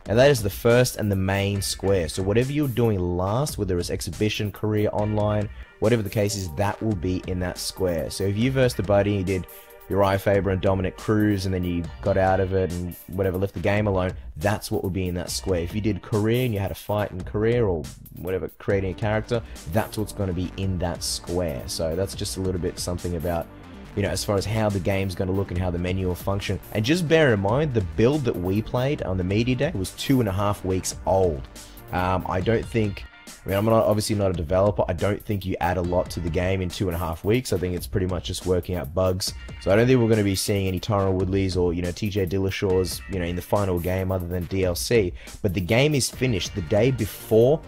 and that is the first and the main square. So whatever you're doing last, whether it's exhibition, career, online, whatever the case is, that will be in that square. So if you versed a buddy, you did Uriah Faber and Dominic Cruz, and then you got out of it and whatever, left the game alone, that's what would be in that square. If you did career and you had a fight in career or whatever, creating a character, that's what's going to be in that square. So that's just a little bit something about, you know, as far as how the game's going to look and how the menu will function. And just bear in mind, the build that we played on the media deck was 2.5 weeks old. I don't think, I mean, I'm obviously not a developer. I don't think you add a lot to the game in 2.5 weeks. I think it's pretty much just working out bugs. So I don't think we're going to be seeing any Tyron Woodleys or, you know, TJ Dillashaw's, you know, in the final game other than DLC. But the game is finished. The day before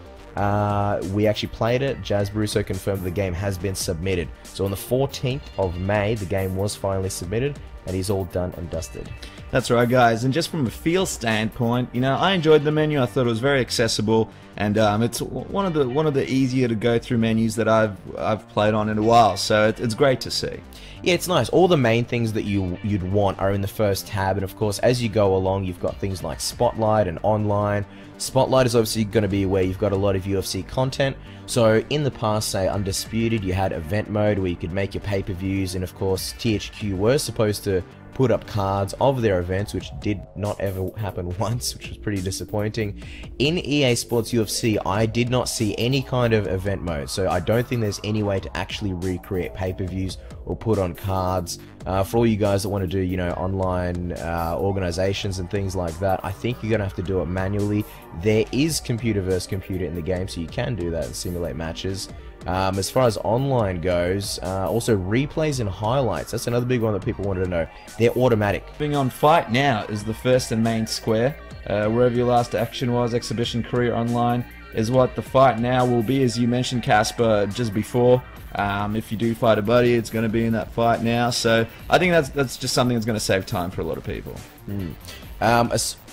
we actually played it, Jazz Brusso confirmed the game has been submitted. So on the 14th of May, the game was finally submitted, and he's all done and dusted. That's right, guys. And just from a feel standpoint, you know, I enjoyed the menu. I thought it was very accessible, and it's one of the easier to go through menus that I've played on in a while. So it's great to see. Yeah, it's nice. All the main things that you'd want are in the first tab, and of course, as you go along, you've got things like Spotlight and Online. Spotlight is obviously going to be where you've got a lot of UFC content. So in the past, say Undisputed, you had event mode where you could make your pay-per-views, and of course THQ were supposed to put up cards of their events, which did not ever happen once, which was pretty disappointing. In EA Sports UFC, I did not see any kind of event mode, so I don't think there's any way to actually recreate pay-per-views or put on cards. For all you guys that want to do, you know, online organizations and things like that, I think you're gonna have to do it manually. There is computer versus computer in the game, so you can do that and simulate matches. As far as online goes, also replays and highlights, that's another big one that people wanted to know. They're automatic. Being on Fight Now is the first and main square. Wherever your last action was, exhibition, career, online, is what the Fight Now will be, as you mentioned, Casper, just before. If you do fight a buddy, it's going to be in that Fight Now. So I think that's just something that's going to save time for a lot of people.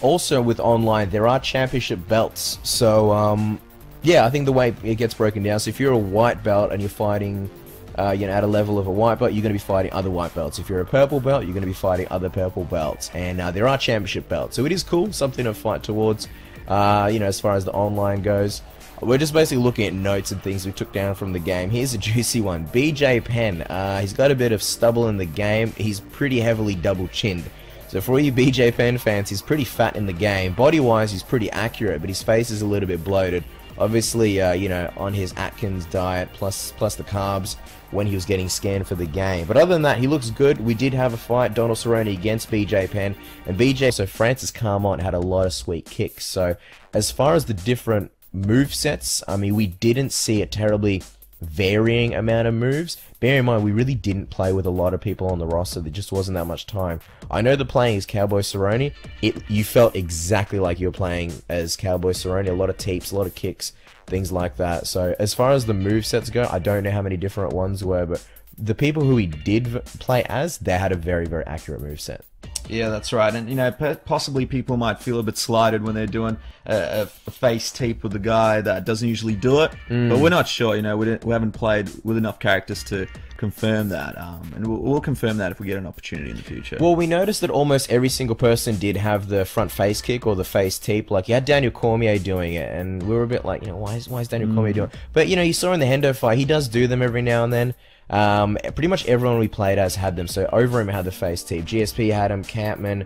Also with online, there are championship belts. So yeah, I think the way it gets broken down, so if you're a white belt and you're fighting you know, at a level of a white belt, you're going to be fighting other white belts. If you're a purple belt, you're going to be fighting other purple belts. And there are championship belts, so it is cool, something to fight towards. You know, as far as the online goes, we're just basically looking at notes and things we took down from the game. Here's a juicy one. BJ Penn, he's got a bit of stubble in the game. He's pretty heavily double-chinned. So for all you BJ Penn fans, he's pretty fat in the game. Body-wise, he's pretty accurate, but his face is a little bit bloated. Obviously, you know, on his Atkins diet, plus the carbs, when he was getting scanned for the game. But other than that, he looks good. We did have a fight, Donald Cerrone against BJ Penn, and so Francis Carmont had a lot of sweet kicks. So as far as the different movesets, I mean, we didn't see a terribly varying amount of moves. Bear in mind, we really didn't play with a lot of people on the roster. There just wasn't that much time. I know the playing as Cowboy Cerrone, you felt exactly like you were playing as Cowboy Cerrone. A lot of teeps, a lot of kicks, things like that. So as far as the movesets go, I don't know how many different ones were, but the people who we did play as, they had a very, very accurate moveset. Yeah, that's right. And, you know, possibly people might feel a bit slighted when they're doing a face tape with a guy that doesn't usually do it. But we're not sure, you know, we haven't played with enough characters to confirm that. And we'll confirm that if we get an opportunity in the future. Well, we noticed that almost every single person did have the front face kick or the face tape. Like, you had Daniel Cormier doing it, and we were a bit like, you know, why is Daniel Cormier doing it? But, you know, you saw in the Hendo fight, he does do them every now and then. Pretty much everyone we played as had them. So Overeem had the face tape, GSP had them, Campman,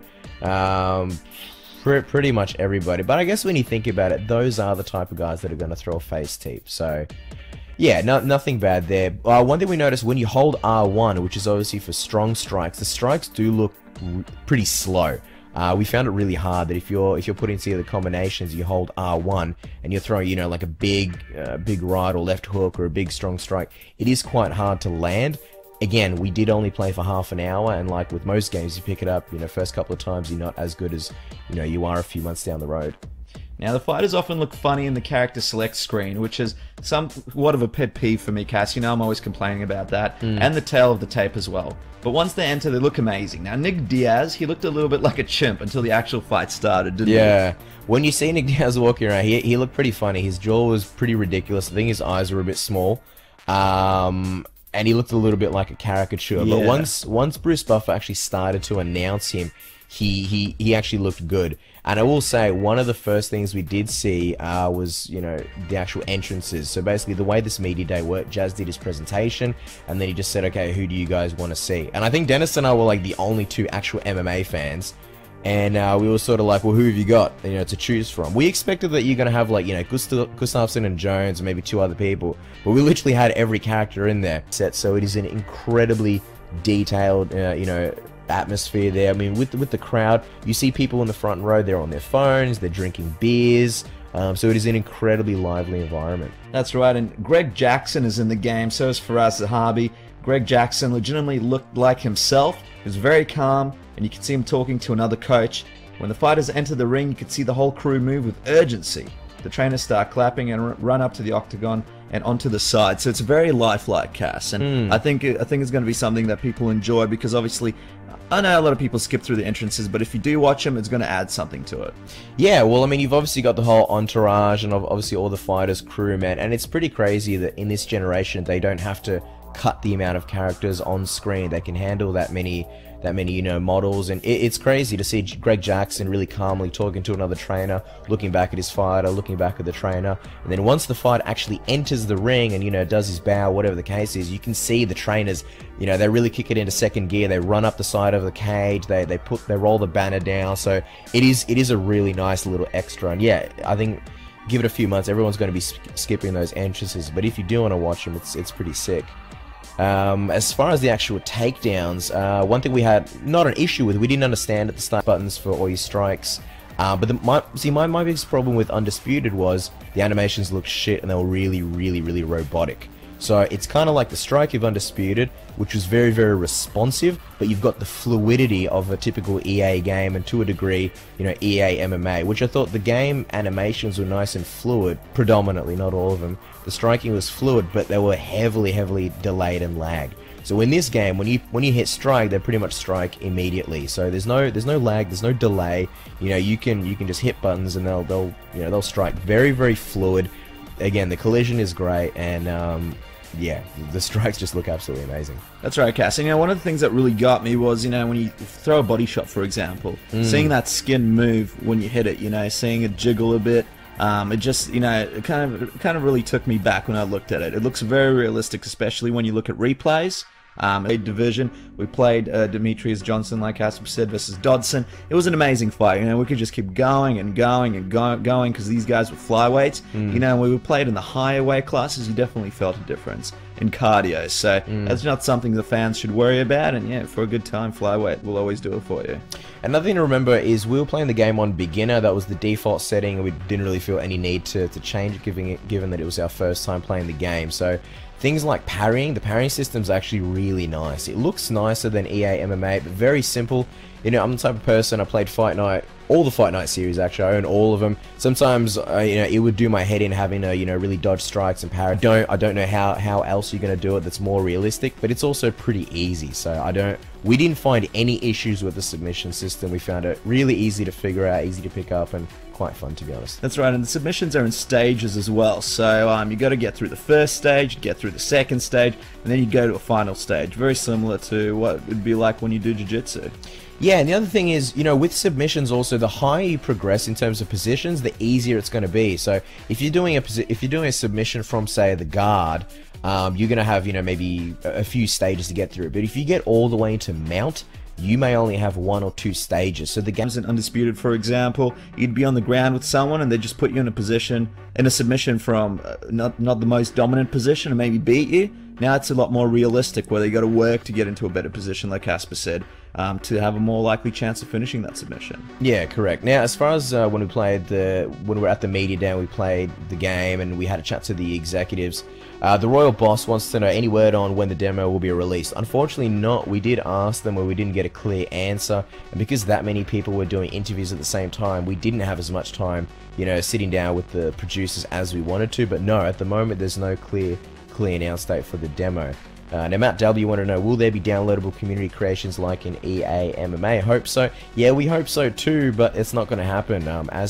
pretty much everybody. But I guess when you think about it, those are the type of guys that are going to throw a face tape. So yeah, nothing bad there. One thing we noticed, when you hold R1, which is obviously for strong strikes, the strikes do look pretty slow. We found it really hard that if you're putting together combinations, you hold R1 and you're throwing, you know, like a big right or left hook or a big strong strike, it is quite hard to land. Again, we did only play for half an hour, and like with most games, you pick it up, you know, first couple of times, you're not as good as, you know, you are a few months down the road. Now, the fighters often look funny in the character select screen, which is somewhat of a pet peeve for me, Cass. You know, I'm always complaining about that. And the tail of the tape as well. But once they enter, they look amazing. Now, Nick Diaz, he looked a little bit like a chimp until the actual fight started, didn't he? Yeah. When you see Nick Diaz walking around, he looked pretty funny. His jaw was pretty ridiculous. I think his eyes were a bit small. And he looked a little bit like a caricature. Yeah. But once Bruce Buffer actually started to announce him, he actually looked good. And I will say, one of the first things we did see was, you know, the actual entrances. So basically, the way this media day worked, Jazz did his presentation, and then he just said, okay, who do you guys want to see? And I think Dennis and I were like the only two actual MMA fans. And we were sort of like, well, who have you got, you know, to choose from? We expected that you're going to have, like, you know, Gustafsson and Jones and maybe 2 other people. But we literally had every character in there. So it is an incredibly detailed, you know, atmosphere there. I mean, with the crowd, you see people in the front row, they're on their phones, they're drinking beers. So it is an incredibly lively environment. That's right, and Greg Jackson is in the game, so is Faraz Zahabi. Greg Jackson legitimately looked like himself. He was very calm, and you could see him talking to another coach. When the fighters enter the ring, you could see the whole crew move with urgency. The trainers start clapping and run up to the octagon and onto the side. So it's very lifelike, Cass, and I think it's going to be something that people enjoy, because obviously I know a lot of people skip through the entrances, but if you do watch them, it's going to add something to it. Yeah, well, I mean, you've obviously got the whole entourage and obviously all the fighters, crew, man, and it's pretty crazy that in this generation they don't have to cut the amount of characters on screen. They can handle that many, you know, models, and it's crazy to see Greg Jackson really calmly talking to another trainer, looking back at his fighter, looking back at the trainer, and then once the fighter actually enters the ring and, you know, does his bow, whatever the case is, you can see the trainers, you know, they really kick it into second gear. They run up the side of the cage, they roll the banner down. So it is a really nice little extra, and yeah, I think give it a few months, everyone's going to be skipping those entrances, but if you do want to watch them, it's pretty sick. As far as the actual takedowns, one thing we had not an issue with, we didn't understand at the start buttons for all your strikes, but my biggest problem with Undisputed was the animations looked shit and they were really robotic. So it's kind of like the strike of Undisputed, which was very responsive, but you've got the fluidity of a typical EA game, and to a degree, you know, EA MMA, which I thought the game animations were nice and fluid, predominantly, not all of them. The striking was fluid, but they were heavily delayed and lagged. So in this game, when you hit strike, they pretty much strike immediately. So there's no lag, there's no delay. You know, you can just hit buttons and they'll strike very fluid. Again, the collision is great, and yeah, the strikes just look absolutely amazing. That's right, Cass. And, you know, one of the things that really got me was, you know, when you throw a body shot, for example, seeing that skin move when you hit it, you know, seeing it jiggle a bit, it just, you know, it kind of really took me back when I looked at it. It looks very realistic, especially when you look at replays. Division, we played Demetrius Johnson, like Casper said, versus Dodson. It was an amazing fight. You know, we could just keep going because these guys were flyweights. You know, when we played in the higher weight classes, you definitely felt a difference in cardio. So that's not something the fans should worry about. And yeah, for a good time, flyweight will always do it for you. Another thing to remember is we were playing the game on beginner. That was the default setting, and we didn't really feel any need to change it, given that it was our first time playing the game. So things like parrying, the parrying system's actually really nice. It looks nicer than EA MMA, but very simple. You know, I'm the type of person, I played Fight Night, all the Fight Night series actually, I own all of them. Sometimes, you know, it would do my head in having to, you know, really dodge strikes and parry. I don't know how else you're going to do it that's more realistic, but it's also pretty easy. So we didn't find any issues with the submission system. We found it really easy to figure out, easy to pick up, and quite fun, to be honest. That's right, and the submissions are in stages as well. So you got to get through the first stage, get through the second stage, and then you go to a final stage. Very similar to what it would be like when you do jiu-jitsu. Yeah, and the other thing is, you know, with submissions also, the higher you progress in terms of positions, the easier it's going to be. So if you're doing a submission from, say, the guard, you're going to have, you know, maybe a few stages to get through. But if you get all the way into mount, you may only have 1 or 2 stages. So the game's Undisputed, for example, you'd be on the ground with someone and they just put you in a submission from not the most dominant position and maybe beat you. Now it's a lot more realistic, where you got to work to get into a better position, like Casper said, to have a more likely chance of finishing that submission. Yeah, correct. Now, as far as when we were at the media day, we played the game and we had a chat to the executives. The Royal Boss wants to know any word on when the demo will be released. Unfortunately not. We did ask them, where we didn't get a clear answer, and because that many people were doing interviews at the same time, we didn't have as much time, you know, sitting down with the producers as we wanted to. But no, at the moment there's no clear announced date for the demo. Now, Matt W want to know, will there be downloadable community creations like in EA MMA? Hope so. Yeah, we hope so too, but it's not going to happen. As